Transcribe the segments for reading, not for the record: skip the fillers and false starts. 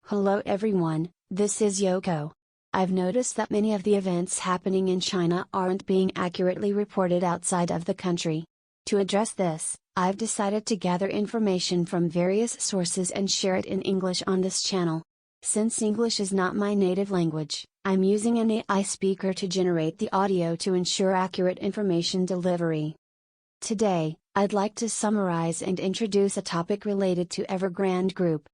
Hello everyone, this is Yoko. I've noticed that many of the events happening in China aren't being accurately reported outside of the country. To address this, I've decided to gather information from various sources and share it in English on this channel. Since English is not my native language, I'm using an AI speaker to generate the audio to ensure accurate information delivery. Today, I'd like to summarize and introduce a topic related to Evergrande Group.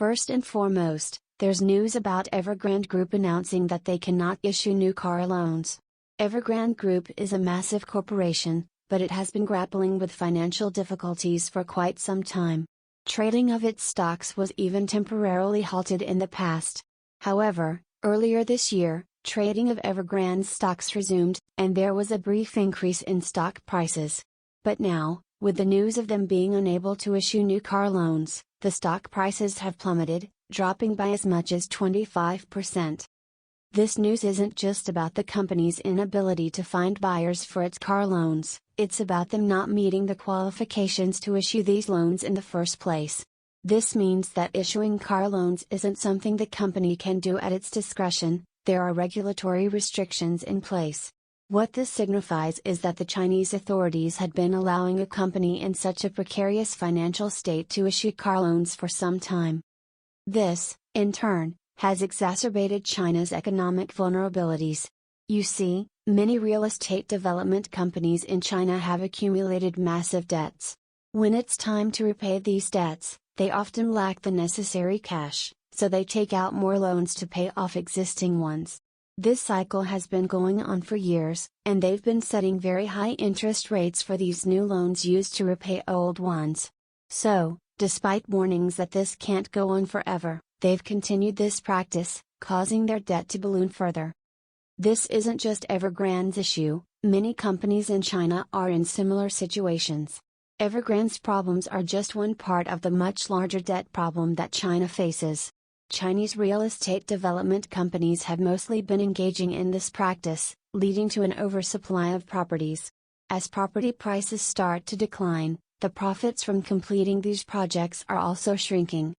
First and foremost, there's news about Evergrande Group announcing that they cannot issue new car loans. Evergrande Group is a massive corporation, but it has been grappling with financial difficulties for quite some time. Trading of its stocks was even temporarily halted in the past. However, earlier this year, trading of Evergrande's stocks resumed, and there was a brief increase in stock prices. But now, with the news of them being unable to issue new car loans, the stock prices have plummeted, dropping by as much as 25%. This news isn't just about the company's inability to find buyers for its car loans, it's about them not meeting the qualifications to issue these loans in the first place. This means that issuing car loans isn't something the company can do at its discretion, there are regulatory restrictions in place. What this signifies is that the Chinese authorities had been allowing a company in such a precarious financial state to issue car loans for some time. This, in turn, has exacerbated China's economic vulnerabilities. You see, many real estate development companies in China have accumulated massive debts. When it's time to repay these debts, they often lack the necessary cash, so they take out more loans to pay off existing ones. This cycle has been going on for years, and they've been setting very high interest rates for these new loans used to repay old ones. So, despite warnings that this can't go on forever, they've continued this practice, causing their debt to balloon further. This isn't just Evergrande's issue, many companies in China are in similar situations. Evergrande's problems are just one part of the much larger debt problem that China faces. Chinese real estate development companies have mostly been engaging in this practice, leading to an oversupply of properties. As property prices start to decline, the profits from completing these projects are also shrinking.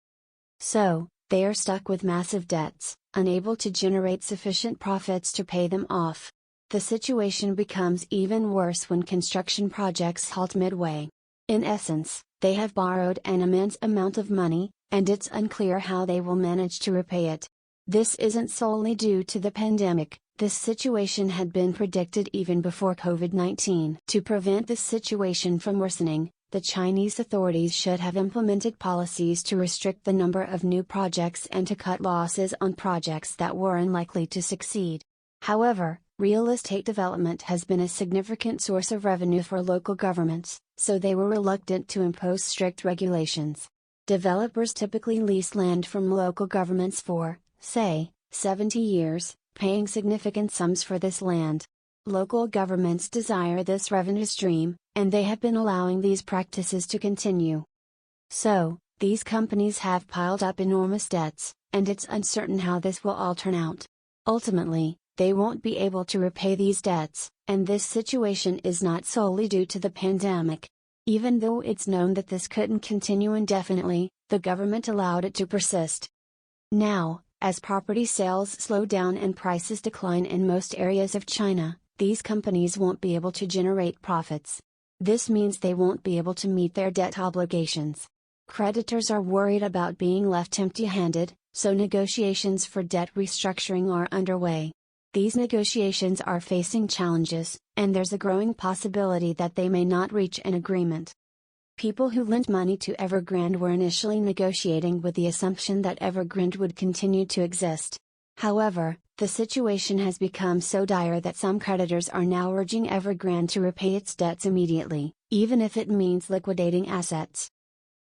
So, they are stuck with massive debts, unable to generate sufficient profits to pay them off. The situation becomes even worse when construction projects halt midway. In essence, they have borrowed an immense amount of money, and it's unclear how they will manage to repay it. This isn't solely due to the pandemic, this situation had been predicted even before COVID-19. To prevent this situation from worsening, the Chinese authorities should have implemented policies to restrict the number of new projects and to cut losses on projects that were unlikely to succeed. However, real estate development has been a significant source of revenue for local governments, so they were reluctant to impose strict regulations. Developers typically lease land from local governments for, say, 70 years, paying significant sums for this land. Local governments desire this revenue stream, and they have been allowing these practices to continue. So, these companies have piled up enormous debts, and it's uncertain how this will all turn out. Ultimately, they won't be able to repay these debts, and this situation is not solely due to the pandemic. Even though it's known that this couldn't continue indefinitely, the government allowed it to persist. Now, as property sales slow down and prices decline in most areas of China, these companies won't be able to generate profits. This means they won't be able to meet their debt obligations. Creditors are worried about being left empty-handed, so negotiations for debt restructuring are underway. These negotiations are facing challenges, and there's a growing possibility that they may not reach an agreement. People who lent money to Evergrande were initially negotiating with the assumption that Evergrande would continue to exist. However, the situation has become so dire that some creditors are now urging Evergrande to repay its debts immediately, even if it means liquidating assets.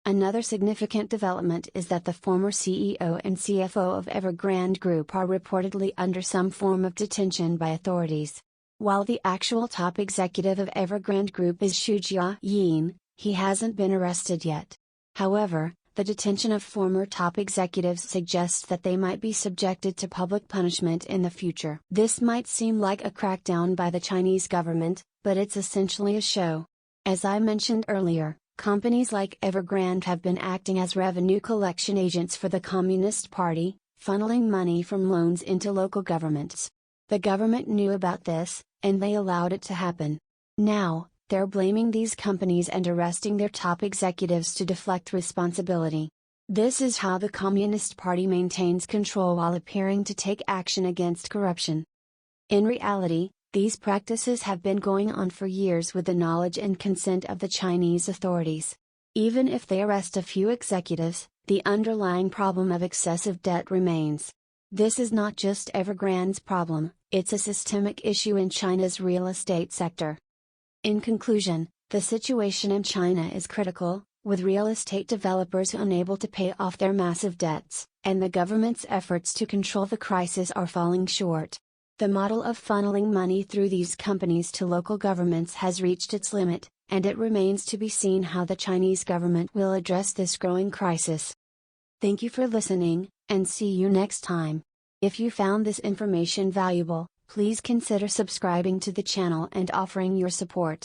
Another significant development is that the former CEO and CFO of Evergrande Group are reportedly under some form of detention by authorities. While the actual top executive of Evergrande Group is Xu Jiayin, he hasn't been arrested yet. However, the detention of former top executives suggests that they might be subjected to public punishment in the future. This might seem like a crackdown by the Chinese government, but it's essentially a show. As I mentioned earlier, companies like Evergrande have been acting as revenue collection agents for the Communist Party, funneling money from loans into local governments. The government knew about this, and they allowed it to happen. Now, they're blaming these companies and arresting their top executives to deflect responsibility. This is how the Communist Party maintains control while appearing to take action against corruption. In reality, these practices have been going on for years with the knowledge and consent of the Chinese authorities. Even if they arrest a few executives, the underlying problem of excessive debt remains. This is not just Evergrande's problem, it's a systemic issue in China's real estate sector. In conclusion, the situation in China is critical, with real estate developers unable to pay off their massive debts, and the government's efforts to control the crisis are falling short. The model of funneling money through these companies to local governments has reached its limit, and it remains to be seen how the Chinese government will address this growing crisis. Thank you for listening, and see you next time. If you found this information valuable, please consider subscribing to the channel and offering your support.